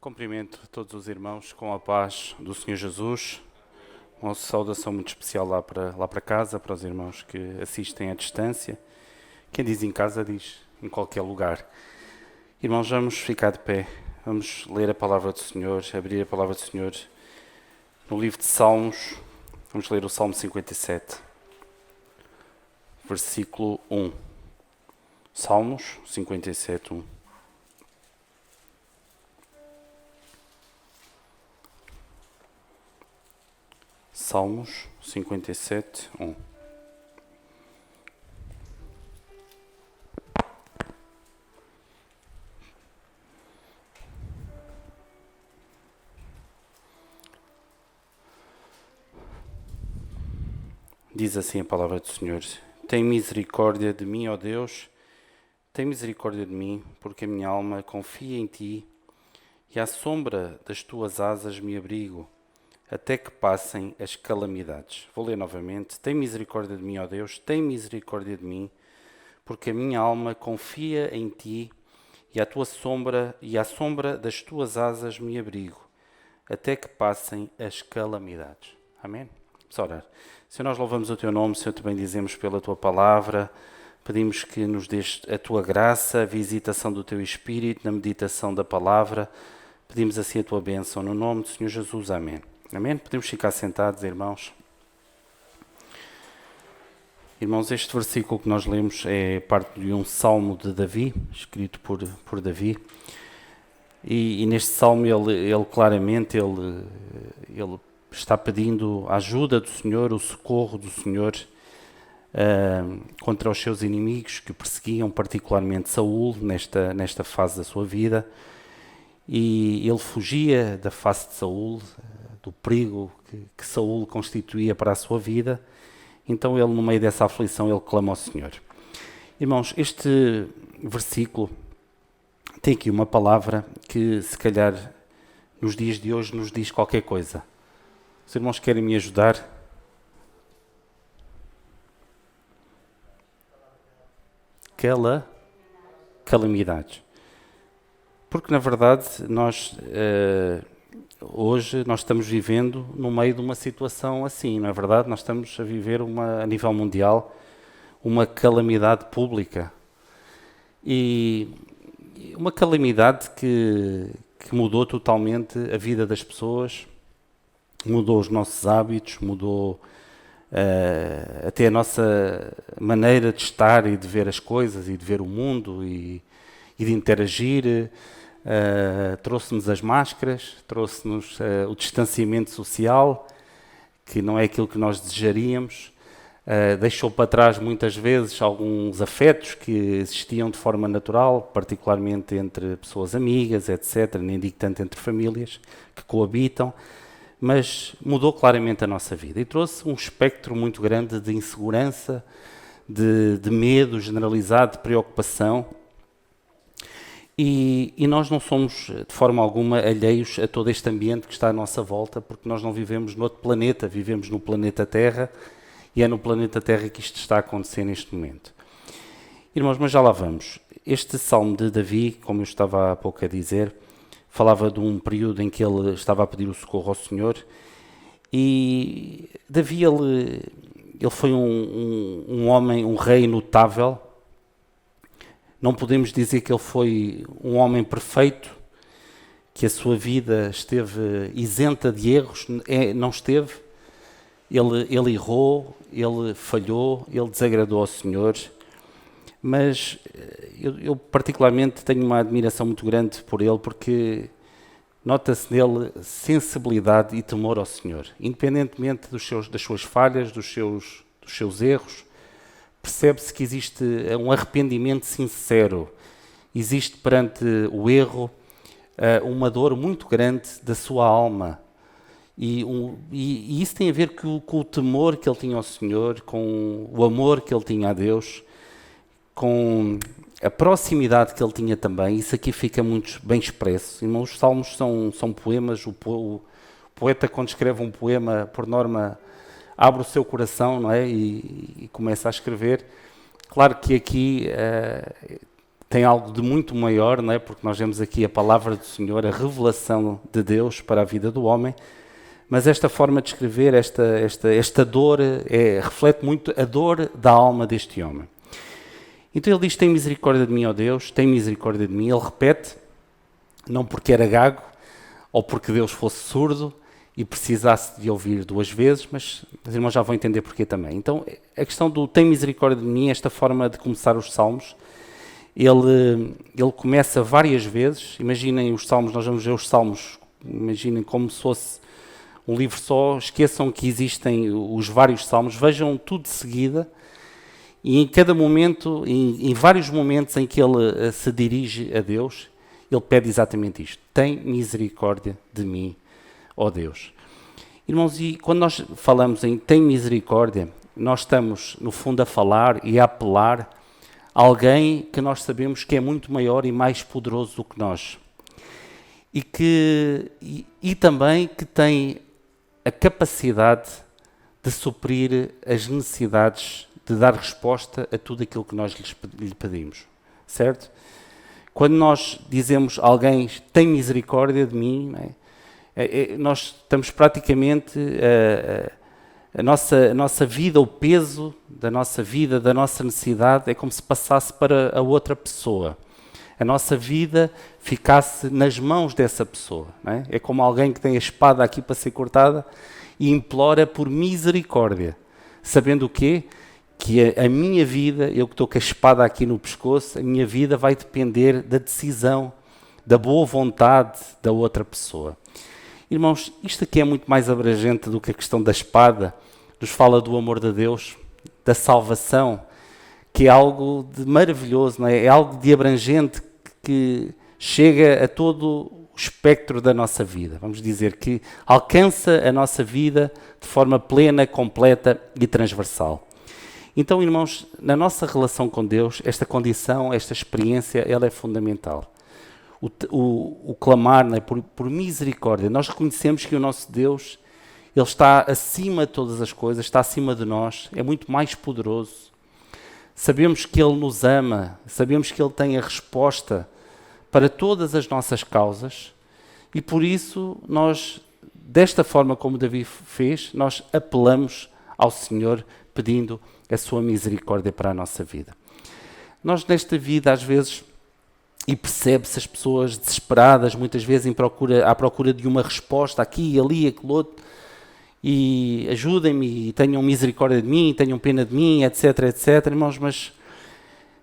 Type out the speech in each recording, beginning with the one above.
Cumprimento todos os irmãos com a paz do Senhor Jesus. Uma saudação muito especial lá para casa, para os irmãos que assistem à distância. Quem diz em casa, diz em qualquer lugar. Irmãos, vamos ficar de pé. Vamos ler a palavra do Senhor, abrir a palavra do Senhor no livro de Salmos. Vamos ler o Salmo 57, versículo 1. Salmos 57, 1. Salmos 57, 1. Diz assim a palavra do Senhor: Tem misericórdia de mim, ó Deus, tem misericórdia de mim, porque a minha alma confia em Ti, e à sombra das Tuas asas me abrigo, até que passem as calamidades. Vou ler novamente. Tem misericórdia de mim, ó Deus, tem misericórdia de mim, porque a minha alma confia em Ti, e à sombra das Tuas asas me abrigo, até que passem as calamidades. Amém? Vamos orar. Senhor, nós louvamos o Teu nome, Senhor, te bendizemos pela Tua palavra, pedimos que nos dês a Tua graça, a visitação do Teu Espírito, na meditação da palavra, pedimos assim a Tua bênção, no nome do Senhor Jesus. Amém. Amém? Podemos ficar sentados, irmãos. Irmãos, este versículo que nós lemos é parte de um salmo de Davi, escrito por Davi. E neste salmo ele claramente está pedindo a ajuda do Senhor, o socorro do Senhor contra os seus inimigos que perseguiam particularmente Saul nesta fase da sua vida. E ele fugia da face de Saul, do perigo que Saul constituía para a sua vida. Então ele, no meio dessa aflição, ele clama ao Senhor. Irmãos, este versículo tem aqui uma palavra que, se calhar, nos dias de hoje nos diz qualquer coisa. Os irmãos querem me ajudar? Calamidades. Porque, na verdade, hoje nós estamos vivendo no meio de uma situação assim, não é verdade? Nós estamos a viver a nível mundial uma calamidade pública. E uma calamidade que mudou totalmente a vida das pessoas, mudou os nossos hábitos, mudou até a nossa maneira de estar e de ver as coisas e de ver o mundo e de interagir. Trouxe-nos as máscaras, trouxe-nos o distanciamento social, que não é aquilo que nós desejaríamos, deixou para trás muitas vezes alguns afetos que existiam de forma natural, particularmente entre pessoas amigas, etc., nem digo tanto entre famílias que coabitam, mas mudou claramente a nossa vida e trouxe um espectro muito grande de insegurança, de medo generalizado, de preocupação. E nós não somos, de forma alguma, alheios a todo este ambiente que está à nossa volta, porque nós não vivemos noutro planeta, vivemos no planeta Terra, e é no planeta Terra que isto está a acontecer neste momento. Irmãos, mas já lá vamos. Este salmo de Davi, como eu estava há pouco a dizer, falava de um período em que ele estava a pedir o socorro ao Senhor, e Davi, ele foi um homem, um rei notável. Não podemos dizer que ele foi um homem perfeito, que a sua vida esteve isenta de erros. Não esteve. Ele errou, ele falhou, ele desagradou ao Senhor. Mas eu particularmente tenho uma admiração muito grande por ele, porque nota-se nele sensibilidade e temor ao Senhor. Independentemente das suas falhas, dos seus erros, percebe-se que existe um arrependimento sincero. Existe perante o erro uma dor muito grande da sua alma. E isso tem a ver com o temor que ele tinha ao Senhor, com o amor que ele tinha a Deus, com a proximidade que ele tinha também. Isso aqui fica muito bem expresso. Irmãos, os salmos são poemas. O poeta, quando escreve um poema, por norma, abre o seu coração, não é? E começa a escrever. Claro que aqui tem algo de muito maior, não é? Porque nós vemos aqui a palavra do Senhor, a revelação de Deus para a vida do homem, mas esta forma de escrever, esta dor, reflete muito a dor da alma deste homem. Então ele diz, tem misericórdia de mim, ó Deus, tem misericórdia de mim. Ele repete, não porque era gago, ou porque Deus fosse surdo e precisasse de ouvir 2 vezes, mas os irmãos já vão entender porquê também. Então, a questão do tem misericórdia de mim, esta forma de começar os salmos, ele começa várias vezes. Imaginem os salmos, nós vamos ver os salmos, imaginem como se fosse um livro só, esqueçam que existem os vários salmos, vejam tudo de seguida, e em cada momento, em vários momentos em que ele se dirige a Deus, ele pede exatamente isto, tem misericórdia de mim, ó Deus. Irmãos, e quando nós falamos em tem misericórdia, nós estamos, no fundo, a falar e a apelar a alguém que nós sabemos que é muito maior e mais poderoso do que nós. E também que tem a capacidade de suprir as necessidades, de dar resposta a tudo aquilo que nós lhe pedimos. Certo? Quando nós dizemos a alguém tem misericórdia de mim, não é? Nós estamos praticamente a nossa vida, o peso da nossa vida, da nossa necessidade, é como se passasse para a outra pessoa. A nossa vida ficasse nas mãos dessa pessoa. Não é? É como alguém que tem a espada aqui para ser cortada e implora por misericórdia, sabendo o quê? Que a minha vida, eu que estou com a espada aqui no pescoço, a minha vida vai depender da decisão, da boa vontade da outra pessoa. Irmãos, isto aqui é muito mais abrangente do que a questão da espada, nos fala do amor de Deus, da salvação, que é algo de maravilhoso, não é? É algo de abrangente que chega a todo o espectro da nossa vida. Vamos dizer que alcança a nossa vida de forma plena, completa e transversal. Então, irmãos, na nossa relação com Deus, esta condição, esta experiência, ela é fundamental. O clamar, não é? por misericórdia. Nós reconhecemos que o nosso Deus, Ele está acima de todas as coisas, está acima de nós, é muito mais poderoso. Sabemos que Ele nos ama, sabemos que Ele tem a resposta para todas as nossas causas e por isso nós, desta forma como Davi fez, nós apelamos ao Senhor pedindo a sua misericórdia para a nossa vida. Nós nesta vida às vezes, e percebe-se as pessoas desesperadas, muitas vezes à procura de uma resposta aqui, ali, aquilo outro, e ajudem-me, e tenham misericórdia de mim, tenham pena de mim, etc, etc, irmãos, mas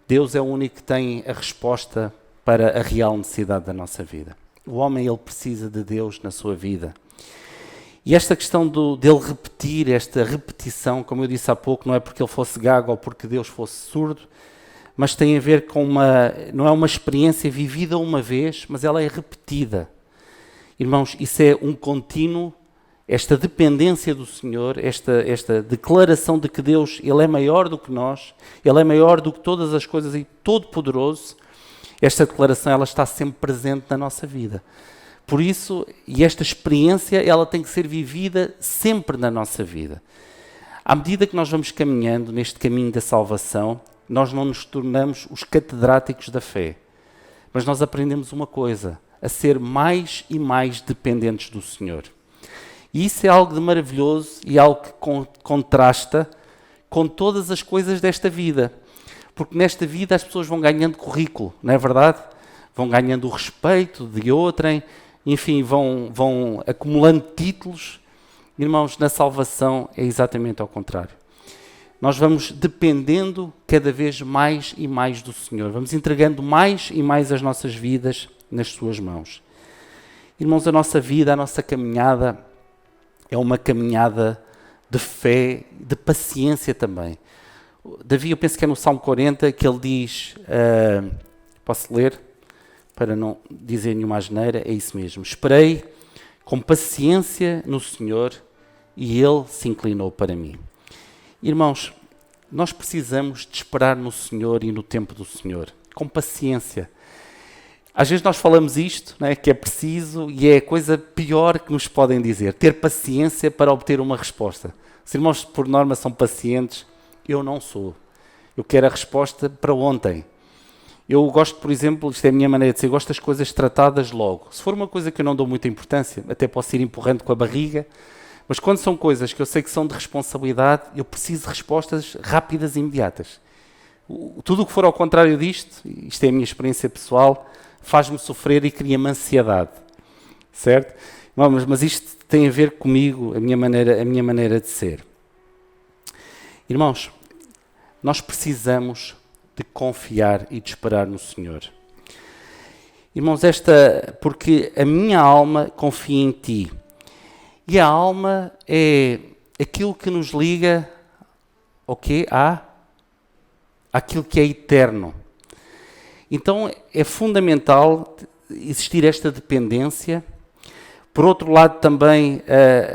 Deus é o único que tem a resposta para a real necessidade da nossa vida. O homem, ele precisa de Deus na sua vida. E esta questão dele repetir, esta repetição, como eu disse há pouco, não é porque ele fosse gago ou porque Deus fosse surdo, mas tem a ver com não é uma experiência vivida uma vez, mas ela é repetida. Irmãos, isso é um contínuo, esta dependência do Senhor, esta declaração de que Deus, Ele é maior do que nós, Ele é maior do que todas as coisas e todo-poderoso, esta declaração ela está sempre presente na nossa vida. Por isso, e esta experiência, ela tem que ser vivida sempre na nossa vida. À medida que nós vamos caminhando neste caminho da salvação, nós não nos tornamos os catedráticos da fé, mas nós aprendemos uma coisa, a ser mais e mais dependentes do Senhor. E isso é algo de maravilhoso e algo que contrasta com todas as coisas desta vida. Porque nesta vida as pessoas vão ganhando currículo, não é verdade? Vão ganhando o respeito de outrem, enfim, vão acumulando títulos. Irmãos, na salvação é exatamente ao contrário. Nós vamos dependendo cada vez mais e mais do Senhor. Vamos entregando mais e mais as nossas vidas nas suas mãos. Irmãos, a nossa vida, a nossa caminhada é uma caminhada de fé, de paciência também. Davi, eu penso que é no Salmo 40 que ele diz, posso ler para não dizer nenhuma asneira, é isso mesmo. Esperei com paciência no Senhor e Ele se inclinou para mim. Irmãos, nós precisamos de esperar no Senhor e no tempo do Senhor, com paciência. Às vezes nós falamos isto, não é, que é preciso e é a coisa pior que nos podem dizer, ter paciência para obter uma resposta. Os irmãos, por norma, são pacientes, eu não sou. Eu quero a resposta para ontem. Eu gosto, por exemplo, isto é a minha maneira de ser, gosto das coisas tratadas logo. Se for uma coisa que eu não dou muita importância, até posso ir empurrando com a barriga, mas quando são coisas que eu sei que são de responsabilidade, eu preciso de respostas rápidas e imediatas. Tudo o que for ao contrário disto, isto é a minha experiência pessoal, faz-me sofrer e cria-me ansiedade, certo? Mas isto tem a ver comigo, a minha maneira de ser. Irmãos, nós precisamos de confiar e de esperar no Senhor. Irmãos, porque a minha alma confia em Ti. E a alma é aquilo que nos liga ao quê? Àquilo que é eterno. Então é fundamental existir esta dependência. Por outro lado, também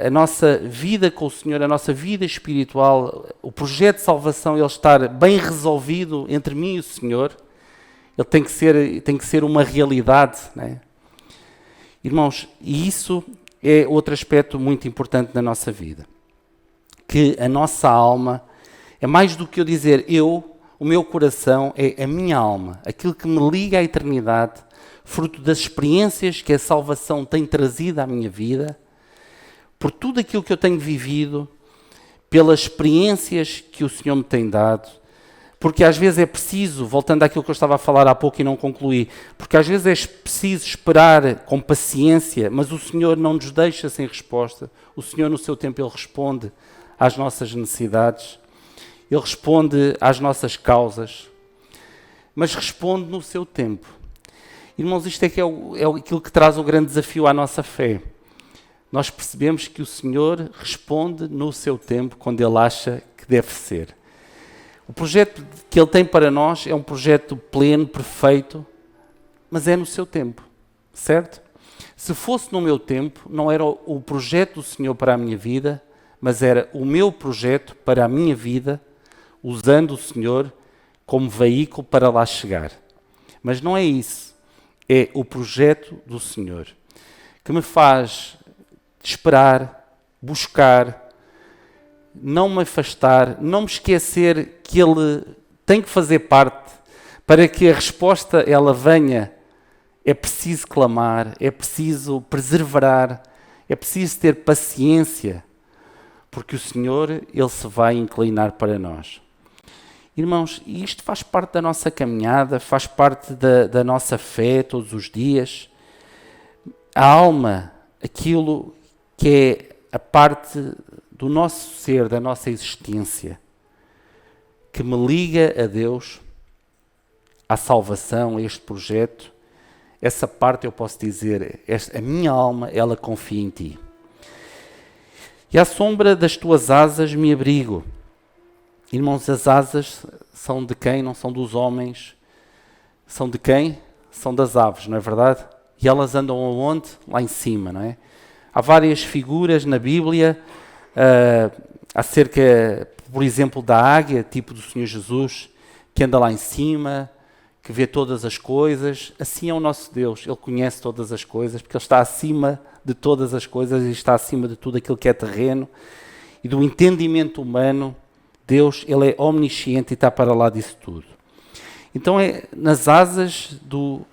a nossa vida com o Senhor, a nossa vida espiritual, o projeto de salvação, ele estar bem resolvido entre mim e o Senhor, ele tem que ser uma realidade, né? Irmãos, e isso é outro aspecto muito importante na nossa vida. Que a nossa alma é mais do que eu dizer o meu coração é a minha alma, aquilo que me liga à eternidade, fruto das experiências que a salvação tem trazido à minha vida, por tudo aquilo que eu tenho vivido, pelas experiências que o Senhor me tem dado, porque às vezes é preciso, voltando àquilo que eu estava a falar há pouco e não concluí, porque às vezes é preciso esperar com paciência, mas o Senhor não nos deixa sem resposta. O Senhor no seu tempo Ele responde às nossas necessidades, Ele responde às nossas causas, mas responde no seu tempo. Irmãos, isto é aquilo que traz o grande desafio à nossa fé. Nós percebemos que o Senhor responde no seu tempo, quando Ele acha que deve ser. O projeto que Ele tem para nós é um projeto pleno, perfeito, mas é no seu tempo, certo? Se fosse no meu tempo, não era o projeto do Senhor para a minha vida, mas era o meu projeto para a minha vida, usando o Senhor como veículo para lá chegar. Mas não é isso. É o projeto do Senhor que me faz esperar, buscar, não me afastar, não me esquecer que Ele tem que fazer parte para que a resposta ela venha. É preciso clamar, é preciso perseverar, é preciso ter paciência, porque o Senhor, Ele se vai inclinar para nós. Irmãos, isto faz parte da nossa caminhada, faz parte da nossa fé todos os dias. A alma, aquilo que é a parte do nosso ser, da nossa existência, que me liga a Deus, à salvação, a este projeto, essa parte eu posso dizer, a minha alma, ela confia em Ti. E à sombra das Tuas asas me abrigo. Irmãos, as asas são de quem? Não são dos homens. São de quem? São das aves, não é verdade? E elas andam aonde? Lá em cima, não é? Há várias figuras na Bíblia acerca, por exemplo, da águia, tipo do Senhor Jesus, que anda lá em cima, que vê todas as coisas. Assim é o nosso Deus. Ele conhece todas as coisas, porque Ele está acima de todas as coisas e está acima de tudo aquilo que é terreno e do entendimento humano. Deus, Ele é omnisciente e está para lá disso tudo. Então é nas asas do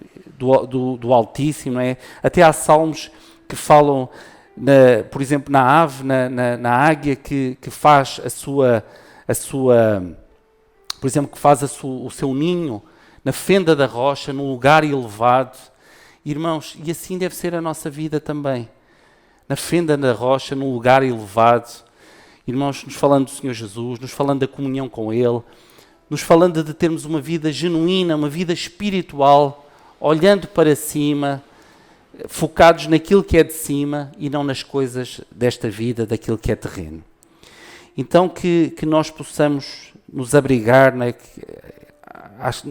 Altíssimo, não é? Até há salmos que falam, por exemplo, na ave, na águia que faz por exemplo, que faz o seu ninho na fenda da rocha, num lugar elevado. Irmãos, e assim deve ser a nossa vida também. Na fenda da rocha, num lugar elevado. Irmãos, nos falando do Senhor Jesus, nos falando da comunhão com Ele, nos falando de termos uma vida genuína, uma vida espiritual, olhando para cima, focados naquilo que é de cima e não nas coisas desta vida, daquilo que é terreno. Então que nós possamos nos abrigar, né,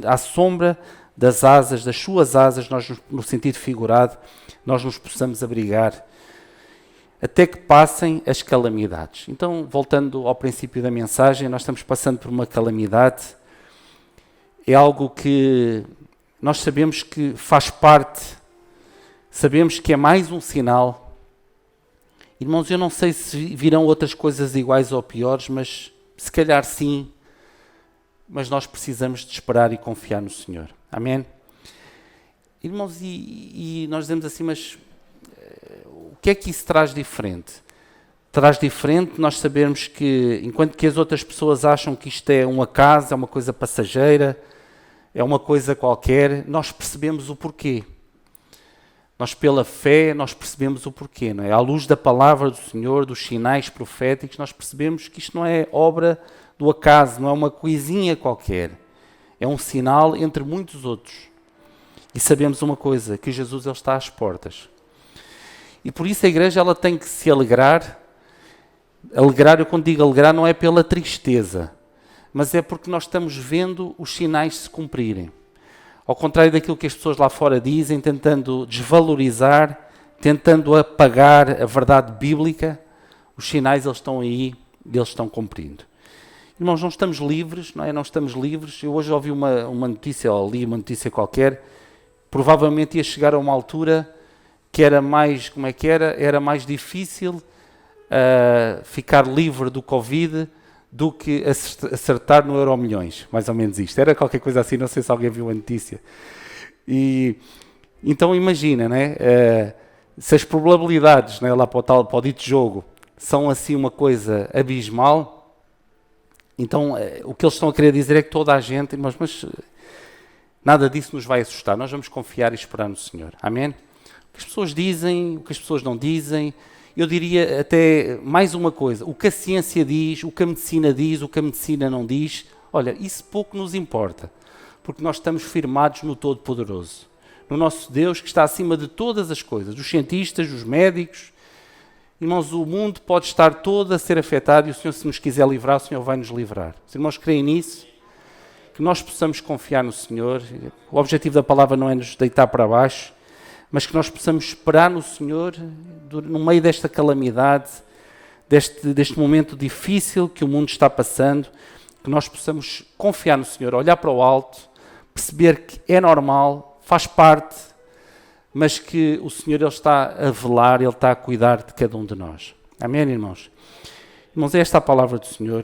à sombra das asas, das suas asas, nós, no sentido figurado, nós nos possamos abrigar até que passem as calamidades. Então, voltando ao princípio da mensagem, nós estamos passando por uma calamidade. É algo que nós sabemos que faz parte, sabemos que é mais um sinal. Irmãos, eu não sei se virão outras coisas iguais ou piores, mas se calhar sim. Mas nós precisamos de esperar e confiar no Senhor. Amém? Irmãos, e nós dizemos assim, mas o que é que isso traz diferente? Traz diferente nós sabermos que, enquanto que as outras pessoas acham que isto é um acaso, é uma coisa passageira, é uma coisa qualquer, nós percebemos o porquê. Nós, pela fé, nós percebemos o porquê, não é? À luz da palavra do Senhor, dos sinais proféticos, nós percebemos que isto não é obra do acaso, não é uma coisinha qualquer. É um sinal entre muitos outros. E sabemos uma coisa, que Jesus ele está às portas. E por isso a igreja ela tem que se alegrar. Alegrar, eu quando digo alegrar, não é pela tristeza, mas é porque nós estamos vendo os sinais se cumprirem. Ao contrário daquilo que as pessoas lá fora dizem, tentando desvalorizar, tentando apagar a verdade bíblica, os sinais eles estão aí e eles estão cumprindo. Irmãos, não estamos livres, não é? Não estamos livres. Eu hoje ouvi uma notícia, ou li uma notícia qualquer, provavelmente ia chegar a uma altura que era mais, como é que era? Era mais difícil ficar livre do Covid do que acertar no Euromilhões, mais ou menos isto. Era qualquer coisa assim, não sei se alguém viu a notícia. E então imagina, né? Se as probabilidades, né, lá para o dito jogo são assim uma coisa abismal, então o que eles estão a querer dizer é que toda a gente, mas nada disso nos vai assustar, nós vamos confiar e esperar no Senhor. Amém? O que as pessoas dizem, o que as pessoas não dizem. Eu diria até mais uma coisa, o que a ciência diz, o que a medicina diz, o que a medicina não diz, olha, isso pouco nos importa, porque nós estamos firmados no Todo-Poderoso, no nosso Deus que está acima de todas as coisas, os cientistas, os médicos. Irmãos, o mundo pode estar todo a ser afetado e o Senhor, se nos quiser livrar, o Senhor vai nos livrar. Os irmãos creem nisso? Que nós possamos confiar no Senhor. O objetivo da palavra não é nos deitar para baixo, mas que nós possamos esperar no Senhor no meio desta calamidade, deste momento difícil que o mundo está passando, que nós possamos confiar no Senhor, olhar para o alto, perceber que é normal, faz parte, mas que o Senhor ele está a velar, Ele está a cuidar de cada um de nós. Amém, irmãos? Irmãos, é esta a palavra do Senhor.